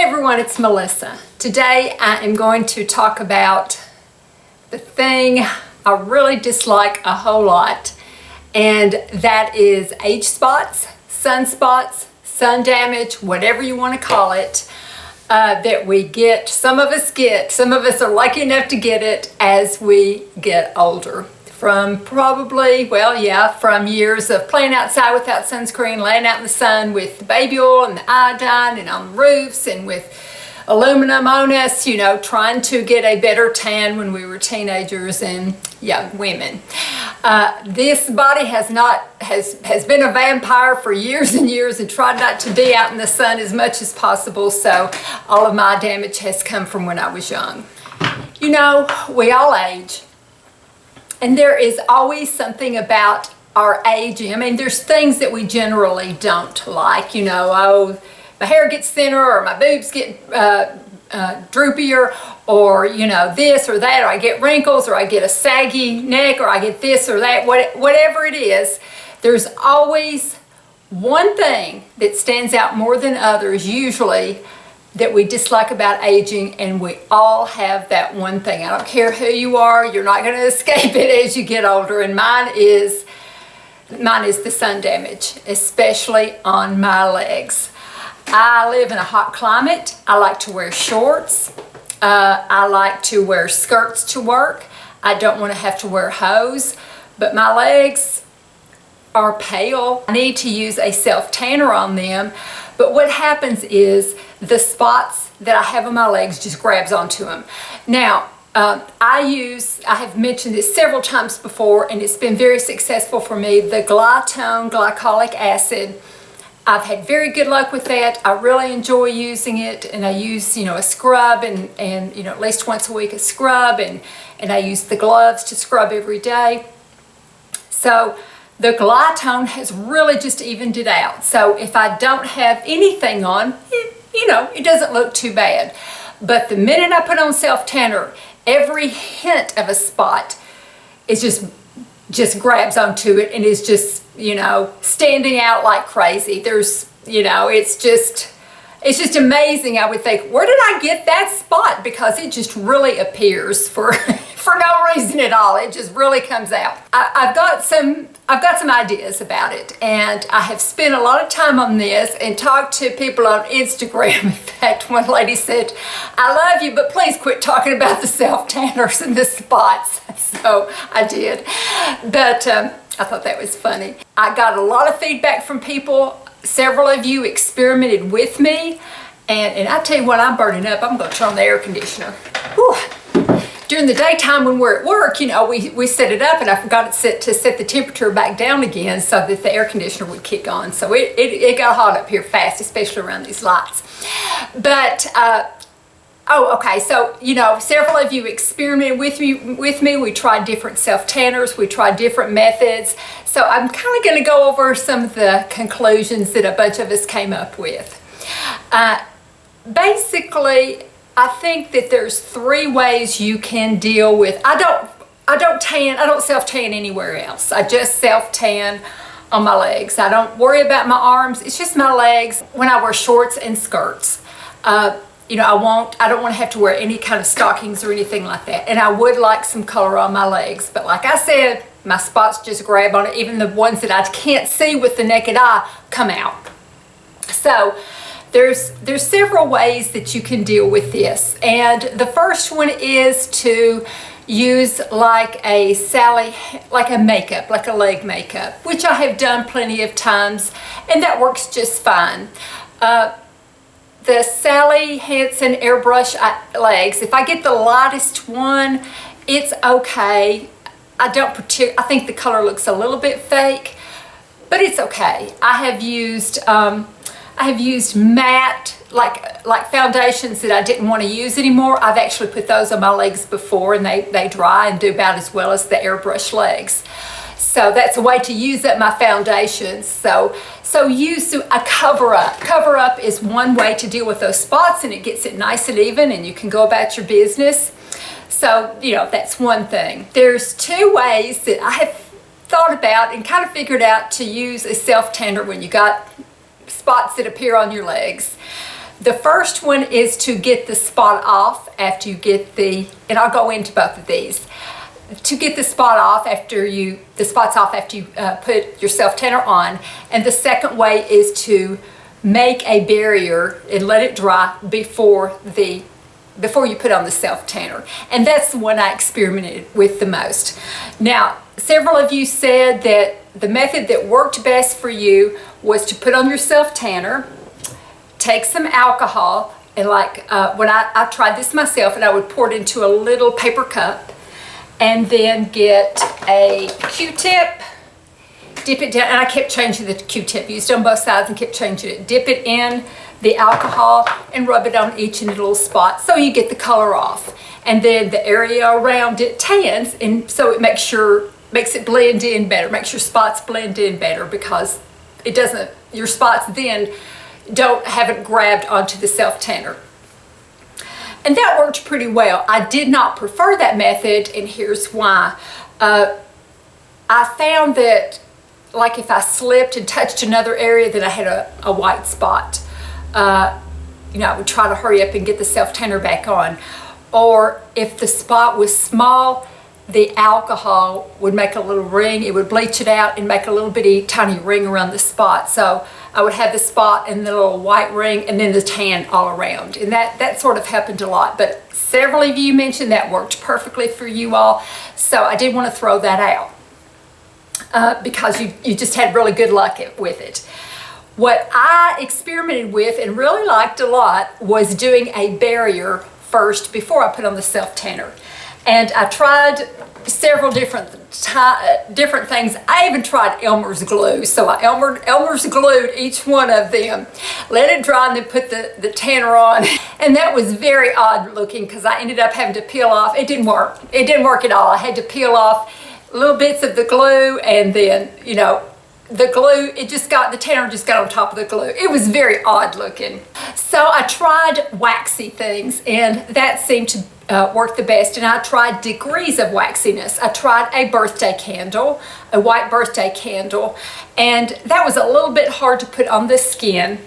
everyone, it's Melissa. Today I am going to talk about the thing I really dislike a whole lot, and that is age spots, sun damage, whatever you want to call it, that we get, some of us are lucky enough to get it as we get older. From probably, from years of playing outside without sunscreen, laying out in the sun with the baby oil and the iodine and on roofs and with aluminum on us, trying to get a better tan when we were teenagers and young women. This body has been a vampire for years and years and tried not to be out in the sun as much as possible, so all of my damage has come from when I was young. We all age. And there is always something about our aging. I mean, there's things that we generally don't like. Oh, my hair gets thinner, or my boobs get droopier, or, this or that, or I get wrinkles, or I get a saggy neck, or I get this or that, whatever it is. There's always one thing that stands out more than others, usually, that we dislike about aging, and we all have that one thing. I don't care who you are, you're not going to escape it as you get older, and mine is the sun damage, especially on my legs. I live in a hot climate. I like to wear shorts. I like to wear skirts to work. I don't want to have to wear hose, but my legs are pale. I need to use a self-tanner on them, but what happens is the spots that I have on my legs just grabs onto them. Now, I have mentioned this several times before, and it's been very successful for me, the Glytone glycolic acid. I've had very good luck with that. I really enjoy using it, and I use, a scrub and at least once a week a scrub, and I use the gloves to scrub every day. So the Glytone has really just evened it out. So if I don't have anything on, it doesn't look too bad. But the minute I put on self-tanner, every hint of a spot is just grabs onto it and is just, standing out like crazy. There's, it's just amazing. I would think, where did I get that spot? Because it just really appears for no reason at all. It just really comes out. I've got some ideas about it, and I have spent a lot of time on this and talked to people on Instagram. In fact, one lady said, "I love you, but please quit talking about the self-tanners and the spots." So I did, but I thought that was funny. I got a lot of feedback from people. Several of you experimented with me, and I tell you what, I'm burning up. I'm going to turn on the air conditioner. Whew. During the daytime when we're at work, we set it up, and I forgot to set the temperature back down again so that the air conditioner would kick on. So it got hot up here fast, especially around these lights. But, okay, so, several of you experimented with me. We tried different self-tanners. We tried different methods. So I'm kind of going to go over some of the conclusions that a bunch of us came up with. Basically, I think that there's 3 ways you can deal with. I don't self-tan anywhere else. I just self-tan on my legs. I don't worry about my arms. It's just my legs when I wear shorts and skirts. I don't want to have to wear any kind of stockings or anything like that. And I would like some color on my legs. But like I said, my spots just grab on it. Even the ones that I can't see with the naked eye come out. So there's several ways that you can deal with this. And the first one is to use like a makeup, like a leg makeup, which I have done plenty of times, and that works just fine. The Sally Hansen airbrush legs, if I get the lightest one, it's okay. I think the color looks a little bit fake, but it's okay. I have used matte, like foundations that I didn't want to use anymore. I've actually put those on my legs before, and they dry and do about as well as the airbrush legs. So that's a way to use up my foundations. So use a cover-up. Cover-up is one way to deal with those spots, and it gets it nice and even, and you can go about your business. So, that's one thing. There's 2 ways that I have thought about and kind of figured out to use a self-tanner when you got spots that appear on your legs. The first one is to get the spot off after you get and I'll go into both of these. To get the spots off after you put your self-tanner on. And the second way is to make a barrier and let it dry before you put on the self-tanner. And that's the one I experimented with the most. Now, several of you said that the method that worked best for you was to put on your self-tanner, take some alcohol, and when I tried this myself, and I would pour it into a little paper cup, and then get a Q-tip, dip it down, and I kept changing the Q-tip, used it on both sides and kept changing it. Dip it in the alcohol and rub it on each little spot so you get the color off. And then the area around it tans, and so it makes it blend in better, makes your spots blend in better, because your spots then haven't grabbed onto the self-tanner. And that worked pretty well. I did not prefer that method, and here's why. I found that, like, if I slipped and touched another area, then I had a white spot. I would try to hurry up and get the self-tanner back on. Or if the spot was small, the alcohol would make a little ring. It would bleach it out and make a little bitty tiny ring around the spot. So I would have the spot and the little white ring and then the tan all around. And that sort of happened a lot. But several of you mentioned that worked perfectly for you all. So I did want to throw that out because you just had really good luck with it. What I experimented with and really liked a lot was doing a barrier first before I put on the self-tanner. And I tried several different things. I even tried Elmer's glue. So I Elmer's glued each one of them, let it dry, and then put the tanner on. And that was very odd looking because I ended up having to peel off. It didn't work. It didn't work at all. I had to peel off little bits of the glue, and then, the glue, the tanner just got on top of the glue. It was very odd looking. So I tried waxy things, and that seemed to work the best. And I tried degrees of waxiness. I tried a birthday candle, a white birthday candle, and that was a little bit hard to put on the skin.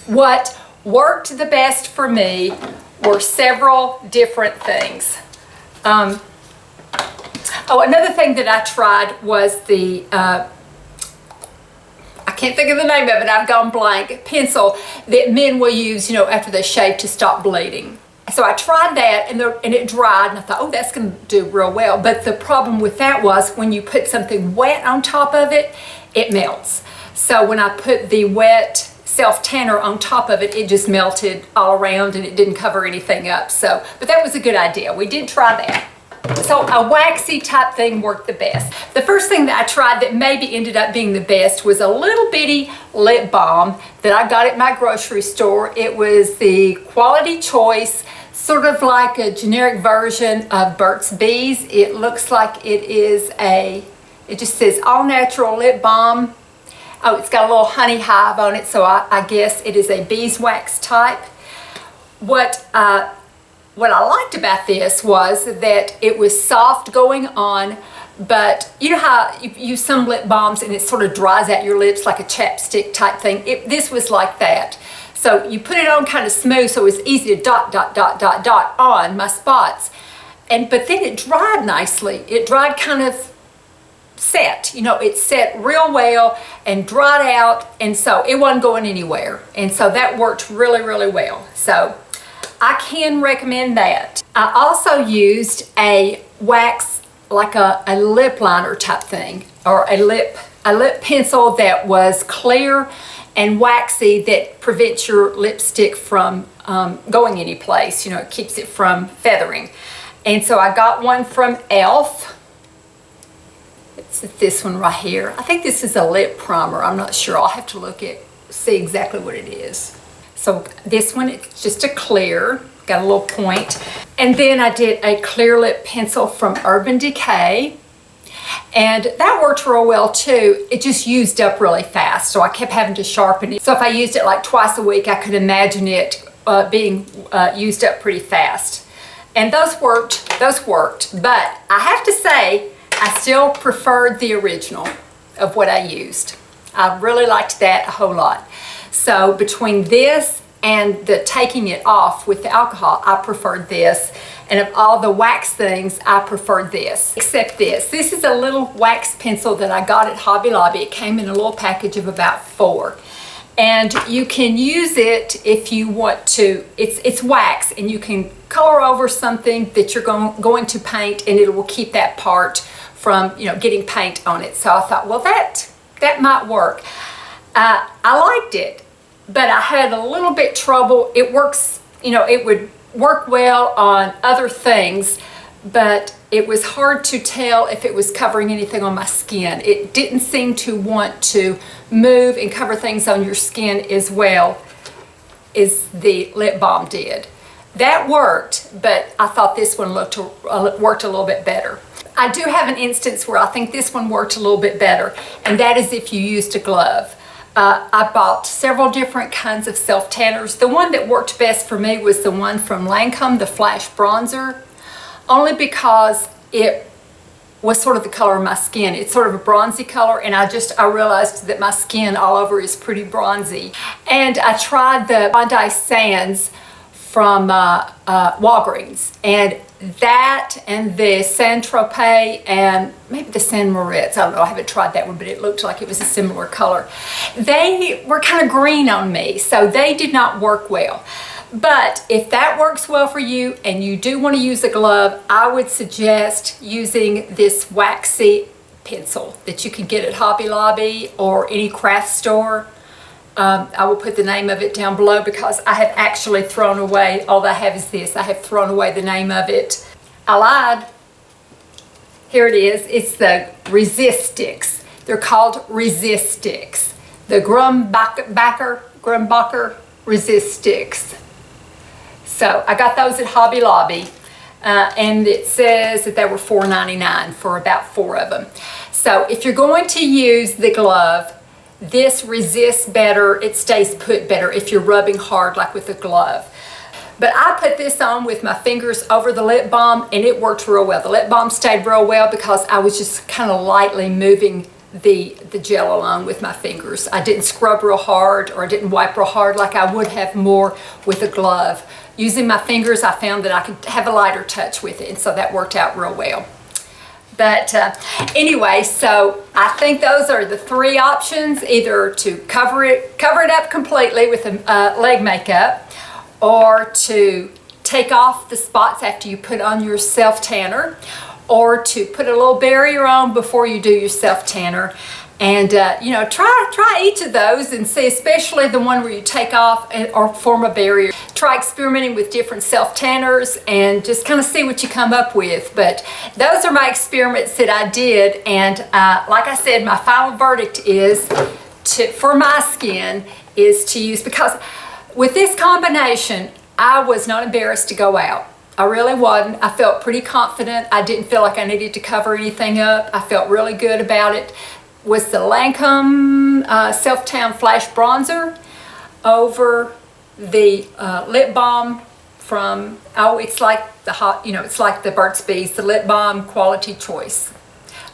What worked the best for me were several different things. Another thing that I tried was I can't think of the name of it, I've gone blank, pencil that men will use, after they shave to stop bleeding. So I tried that, and it dried, and I thought, that's going to do real well. But the problem with that was when you put something wet on top of it, it melts. So when I put the wet self-tanner on top of it, it just melted all around, and it didn't cover anything up. But that was a good idea. We did try that. So a waxy type thing worked the best. The first thing that I tried that maybe ended up being the best was a little bitty lip balm that I got at my grocery store. It was the Quality Choice, sort of like a generic version of Burt's Bees. It looks like it just says all natural lip balm. Oh, it's got a little honey hive on it, so I guess it is a beeswax type. What I liked about this was that it was soft going on, but you know how you use some lip balms and it sort of dries out your lips like a chapstick type thing? This was like that. So you put it on kind of smooth, so it was easy to dot on my spots. But then it dried nicely. It dried kind of set, it set real well and dried out, and so it wasn't going anywhere. And so that worked really, really well. So I can recommend that. I also used a wax, like a lip liner type thing, or a lip pencil that was clear and waxy that prevents your lipstick from going any place. It keeps it from feathering. And so I got one from e.l.f. It's this one right here. I think this is a lip primer. I'm not sure. I'll have to see exactly what it is. So this one, it's just a clear, got a little point. And then I did a clear lip pencil from Urban Decay. And that worked real well too. It just used up really fast, so I kept having to sharpen it. So if I used it like twice a week, I could imagine it being used up pretty fast. And those worked, but I have to say, I still preferred the original of what I used. I really liked that a whole lot. So between this and the taking it off with the alcohol, I preferred this. And of all the wax things, I preferred this, except this. This is a little wax pencil that I got at Hobby Lobby. It came in a little package of about 4. And you can use it if you want to. It's wax, and you can color over something that you're going to paint, and it will keep that part from, you know, getting paint on it. So I thought, well, that might work. I liked it, but I had a little bit trouble. It works, you know, it would work well on other things, but it was hard to tell if it was covering anything on my skin. It didn't seem to want to move and cover things on your skin as well as the lip balm did. That worked, but I thought this one worked a little bit better. I do have an instance where I think this one worked a little bit better, and that is if you used a glove. I bought several different kinds of self-tanners. The one that worked best for me was the one from Lancome, the Flash Bronzer, only because it was sort of the color of my skin. It's sort of a bronzy color, and I realized that my skin all over is pretty bronzy. And I tried the Bondi Sands from Walgreens, and that and the Saint Tropez and maybe the Saint Moritz, I don't know, I haven't tried that one, but it looked like it was a similar color. They were kind of green on me, so they did not work well. But if that works well for you and you do want to use a glove, I would suggest using this waxy pencil that you can get at Hobby Lobby or any craft store. I will put the name of it down below because I have actually thrown away, all I have is this, I have thrown away the name of it. I lied. Here it is. It's the Resist Sticks. They're called Resist Sticks. The Grumbacher Resist Sticks. So I got those at Hobby Lobby, and it says that they were $4.99 for about 4 of them. So if you're going to use the glove, this resists better, it stays put better if you're rubbing hard like with a glove. But I put this on with my fingers over the lip balm, and it worked real well. The lip balm stayed real well because I was just kind of lightly moving the gel along with my fingers. I didn't scrub real hard, or I didn't wipe real hard like I would have more with a glove. Using my fingers, I found that I could have a lighter touch with it, and so that worked out real well. But anyway, so I think those are the 3 options: either to cover it up completely with a leg makeup, or to take off the spots after you put on your self tanner, or to put a little barrier on before you do your self tanner. And you know, try each of those and see, especially the one where you take off or form a barrier. Try experimenting with different self-tanners and just kind of see what you come up with. But those are my experiments that I did, and like I said, my final verdict is for my skin is to use, because with this combination, I was not embarrassed to go out. I really wasn't. I felt pretty confident. I didn't feel like I needed to cover anything up. I felt really good about it. Was the Lancome Self-Tan Flash Bronzer over the lip balm from, it's like the hot, you know, it's like the Burt's Bees, the Lip Balm Quality Choice.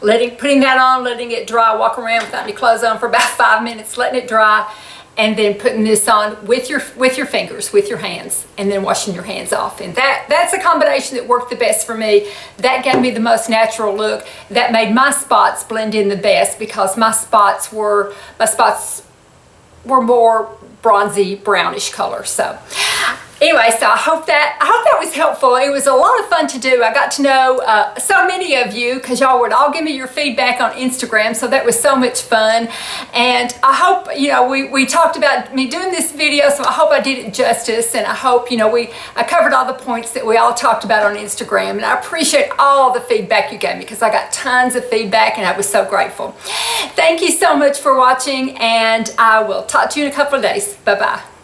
Putting that on, letting it dry, walk around without any clothes on for about 5 minutes, letting it dry, and then putting this on with your fingers, with your hands, and then washing your hands off. And that's a combination that worked the best for me. That gave me the most natural look. That made my spots blend in the best, because my spots were more bronzy brownish color. So anyway, so I hope that was helpful. It was a lot of fun to do. I got to know so many of you, because y'all would all give me your feedback on Instagram, so that was so much fun. And I hope, you know, we talked about me doing this video, so I hope I did it justice, and I hope, you know, I covered all the points that we all talked about on Instagram, and I appreciate all the feedback you gave me, because I got tons of feedback, and I was so grateful. Thank you so much for watching, and I will talk to you in a couple of days. Bye-bye.